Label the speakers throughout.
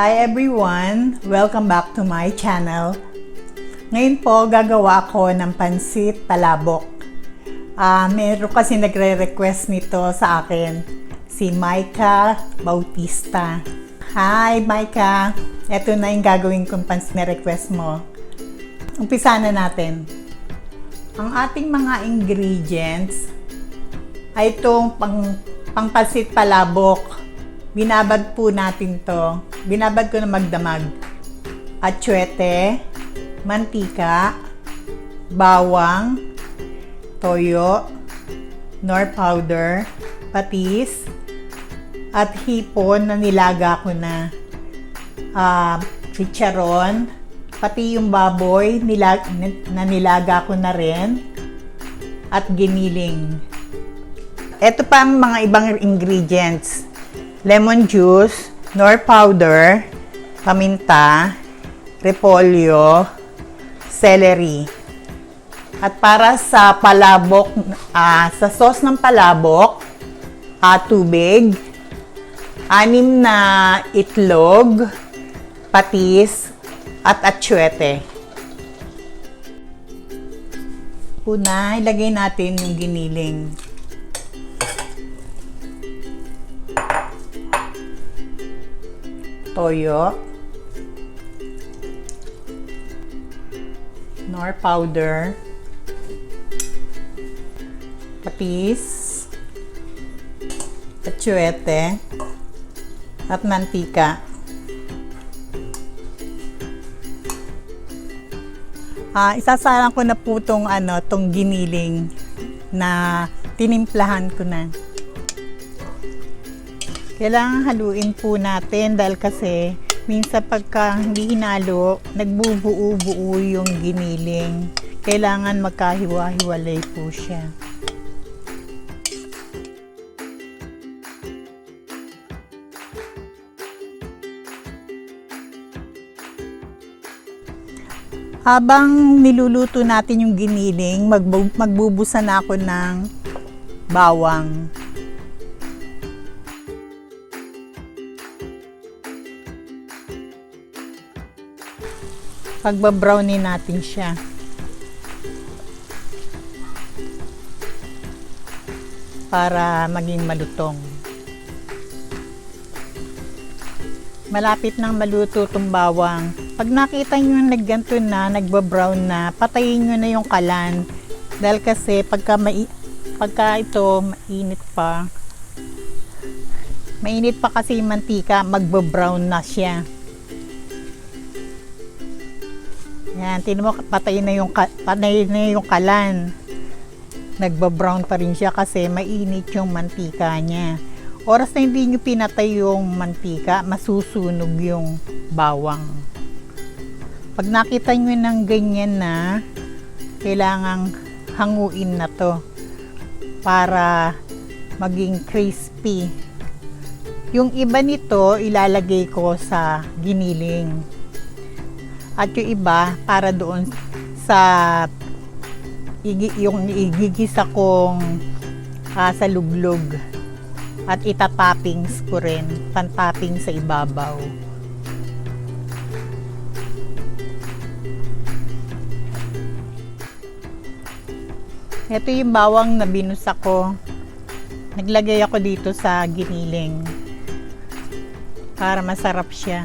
Speaker 1: Hi everyone! Welcome back to my channel. Ngayon po, gagawa ako ng Pancit Palabok. Meron kasi nagre-request nito sa akin, si Maika Bautista. Hi Maika! Ito na yung gagawin kong pancit na request mo. Umpisa na natin. Ang ating mga ingredients ay itong pang Pancit Palabok. Binabad po natin to. Binabad ko na magdamag. Atsuete, mantika, bawang, toyo, nor powder, patis, at hipon na nilaga ko na. Chicharon, pati yung baboy na nilaga ko na rin, at giniling. Ito pa ang mga ibang ingredients. Lemon juice, nor powder, paminta, repolyo, celery. At para sa palabok, sa sauce ng palabok, tubig, 6 na itlog, patis, at atsuete. Una, ilagay natin yung giniling. Toyo, nor powder, patis, atsuete, at mantika. Isasalang ko na po tong giniling na tinimplahan ko na. Kailangan haluin po natin dahil kasi minsan pagka hindi hinalo, nagbubuo-buo yung giniling. Kailangan magkahiwa-hiwalay po siya. Habang niluluto natin yung giniling, magbubusan na ako ng bawang. Pagbabrownin natin siya. Para maging malutong. Malapit nang maluto itong bawang. Pag nakita nyo nagganto na, nagbabrown na, patayin nyo na yung kalan. Dahil kasi pagka ito mainit pa kasi yung mantika, magbabrown na siya. Yan, tinan mo, patay na yung kalan. Nagbabrown pa rin siya kasi mainit yung mantika niya. Oras na hindi nyo pinatay yung mantika, masusunog yung bawang. Pag nakita nyo ng ganyan na, kailangang hanguin na to para maging crispy. Yung iba nito, ilalagay ko sa giniling. At yung iba, para doon sa yung igigisa kong sa luglog. At itatoppings ko rin, pan-topping sa ibabaw. Ito yung bawang na binusa ko. Naglagay ako dito sa giniling para masarap siya.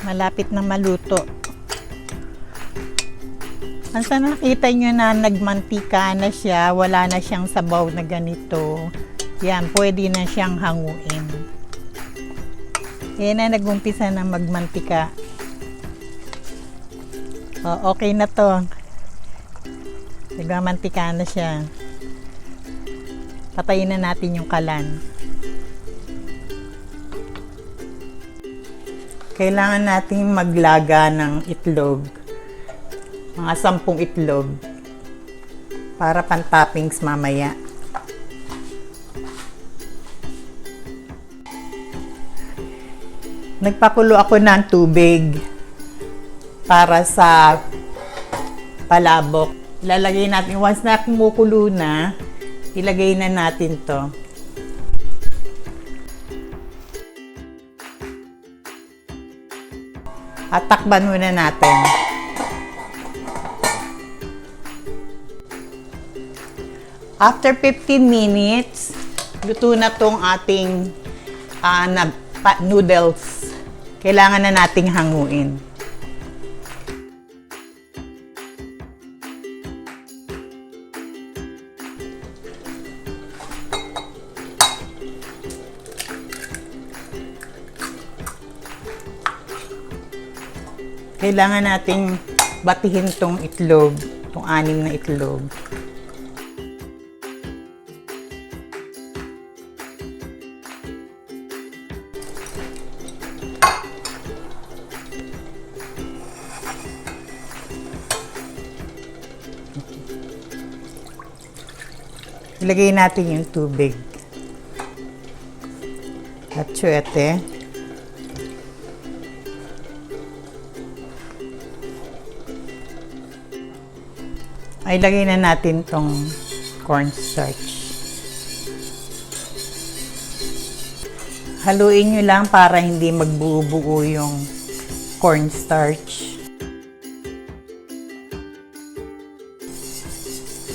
Speaker 1: Malapit na maluto. Ansa nakita nyo na nagmantika na siya, wala na siyang sabaw na ganito. Yan, pwede na siyang hanguin. Yan na, nag-umpisa na magmantika. Okay na to. Nagmamantika na siya. Patayin na natin yung kalan. Kailangan nating maglaga ng itlog. Mga 10 itlog. Para pan-toppings mamaya. Nagpakulo ako ng tubig para sa palabok. Ilalagay natin, once na kumukulo na, ilagay na natin to. At takpan muna natin. After 15 minutes, luto na tong ating noodles. Kailangan na nating hanguin. Kailangan nating batihin tong itlog, tong 6 na itlog. Ilagay natin yung tubig. At syete. Ay, lagay na natin tong cornstarch. Haluin nyo lang para hindi magbuo-buo yung cornstarch.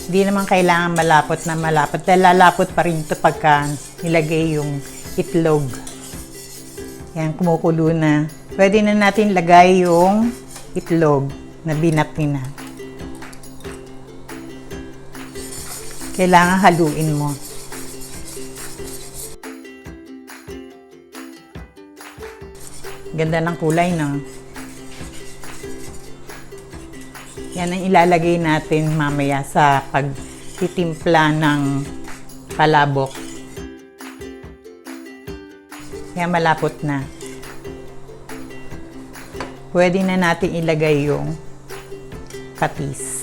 Speaker 1: Hindi naman kailangan malapot na malapot. Dahil lalapot pa rin ito pagka nilagay yung itlog. Yan, kumukulo na. Pwede na natin lagay yung itlog na binati na. Kailangan haluin mo. Ganda ng kulay, no? Yan ang ilalagay natin mamaya sa pagtitimpla ng palabok. Yan, malapot na. Pwede na natin ilagay yung patis.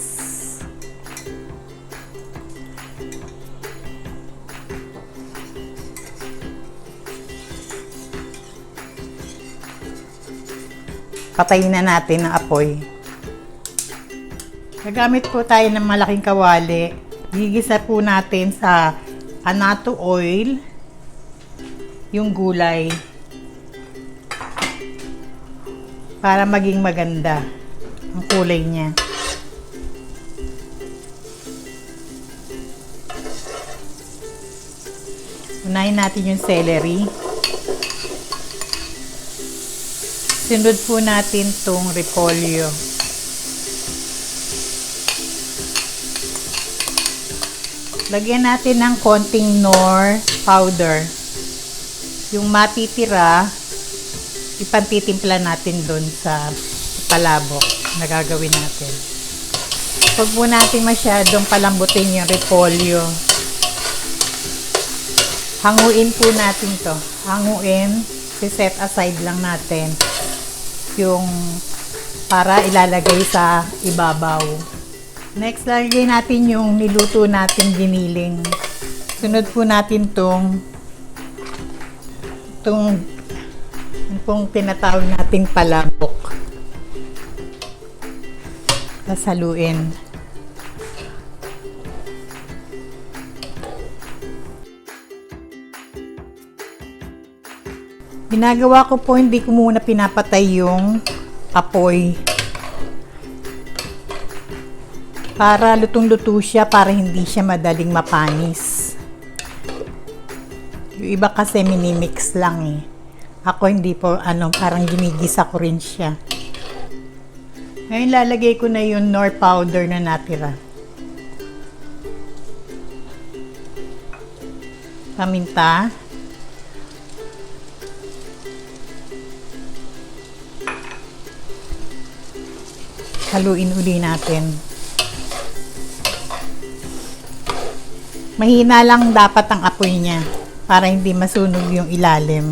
Speaker 1: Patayin na natin ang apoy. Gagamit po tayo ng malaking kawali. Gigisa po natin sa anato oil yung gulay para maging maganda ang kulay niya. Unahin natin yung celery. Sunod po natin tong repolyo. Lagyan natin ng konting Knorr powder. Yung matitira, ipantitimpla natin doon sa palabok na gagawin natin. Huwag po natin masyadong palambutin yung repolyo. Hanguin po natin to. Hanguin, set aside lang natin yung para ilalagay sa ibabaw. Next, lagay natin yung niluto natin giniling. Sunod po natin tong tinatawag nating palabok. Sasaluin. Ginagawa ko po, hindi ko muna pinapatay yung apoy. Para lutong-luto siya, para hindi siya madaling mapanis. Yung iba kasi minimix lang eh. Ako hindi po, parang ginigisa ko rin siya. Ngayon lalagay ko na yung Knorr powder na natira. Paminta. Haluin uli natin. Mahina lang dapat ang apoy niya para hindi masunog yung ilalim.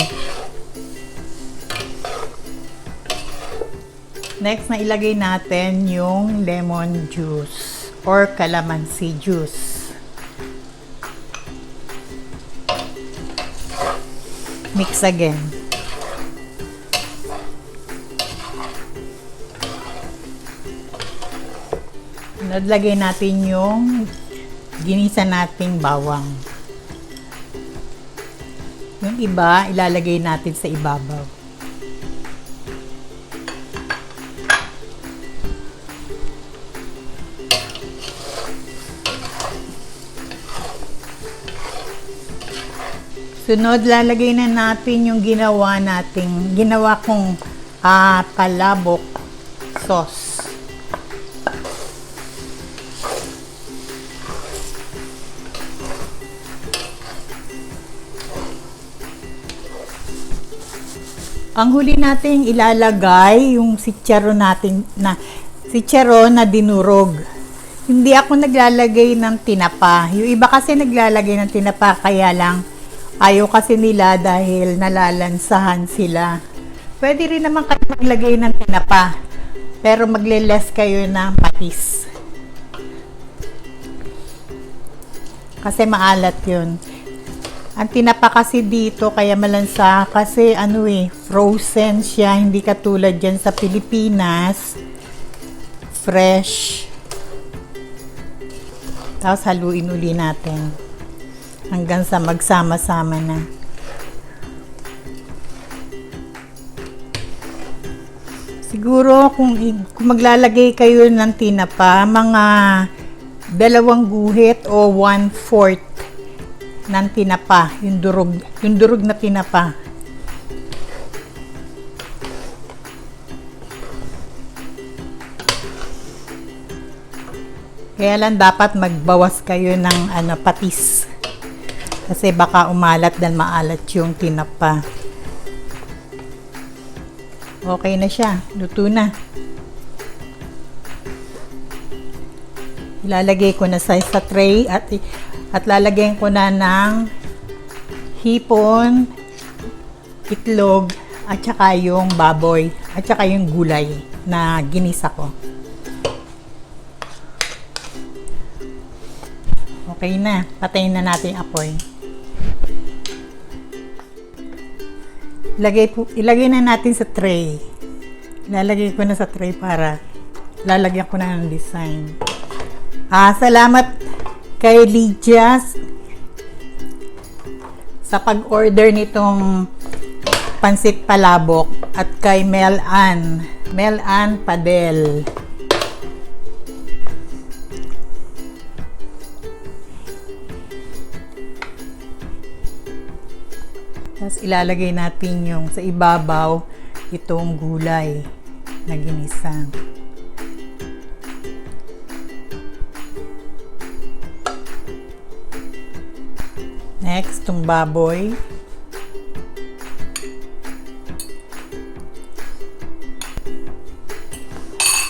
Speaker 1: Next, na ilagay natin yung lemon juice or calamansi juice. Mix again. Sunod, lagay natin yung ginisa nating bawang. Yung iba, ilalagay natin sa ibabaw. Sunod, lalagay na natin yung ginawa kong palabok sauce. Ang huli natin ilalagay yung chicharon na dinurog. Hindi ako naglalagay ng tinapa. Yung iba kasi naglalagay ng tinapa, kaya lang ayaw kasi nila dahil nalalansahan sila. Pwede rin naman kayo maglagay ng tinapa, pero magle-less kayo ng patis. Kasi maalat yun. Ang tinapa kasi dito kaya malansa kasi frozen siya, hindi katulad dyan sa Pilipinas. Fresh. Tapos haluin uli natin hanggang sa magsama-sama na. Siguro kung maglalagay kayo ng tinapa, mga 2 guhit o 1/4 ng tinapa, yung durog na tinapa. Kaya lang dapat magbawas kayo ng patis. Kasi baka umalat dan maalat yung tinapa. Okay na siya. Luto na. Ilalagay ko na sa tray at lalagyan ko na ng hipon, itlog, at saka yung baboy, at saka yung gulay na ginisa ko. Okay na. Patayin na natin yung apoy. Ilagay na natin sa tray. Ilalagay ko na sa tray para lalagyan ko na ng design. Salamat kay Lydia sa pag-order nitong Pancit Palabok at kay Mel Ann Padel. Tapos ilalagay natin yung sa ibabaw itong gulay na ginisa. Next, itong baboy.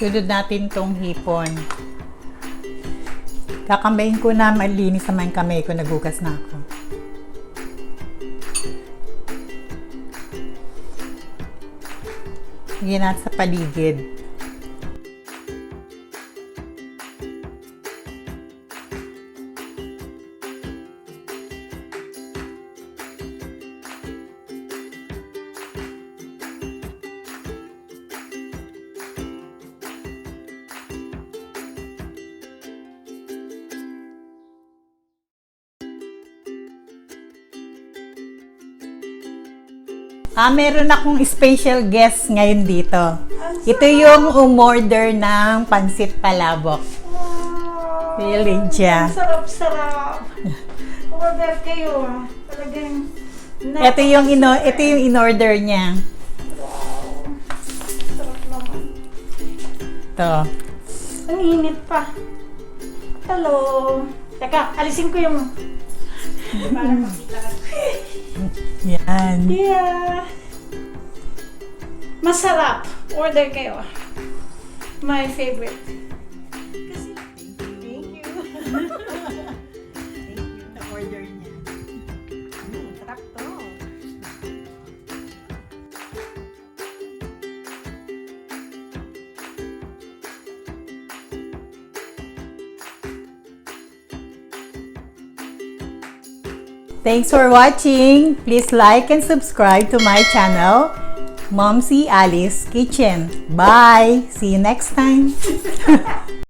Speaker 1: Sunod natin itong hipon. Kakambayin ko na, malinis naman yung kamay ko, nagugas na ako. Lagyan natin sa paligid. Meron akong special guest ngayon dito. Ito yung umorder ng Pancit Palabok. Si Lydia.
Speaker 2: Sarap-sarap. Order kayo. Talagang
Speaker 1: ito yung in-order niya.
Speaker 2: wow. Sarap naman.
Speaker 1: Ito.
Speaker 2: Ang init pa. Hello. Teka, alisin ko yung para makita.
Speaker 1: Yan.
Speaker 2: Yeah. Masarap. Order kayo. My favorite. Kasi, thank you.
Speaker 1: Thank you na order niya. Sarap to. Thanks for watching. Please like and subscribe to my channel, Momsy Alice Kitchen. Bye! See you next time.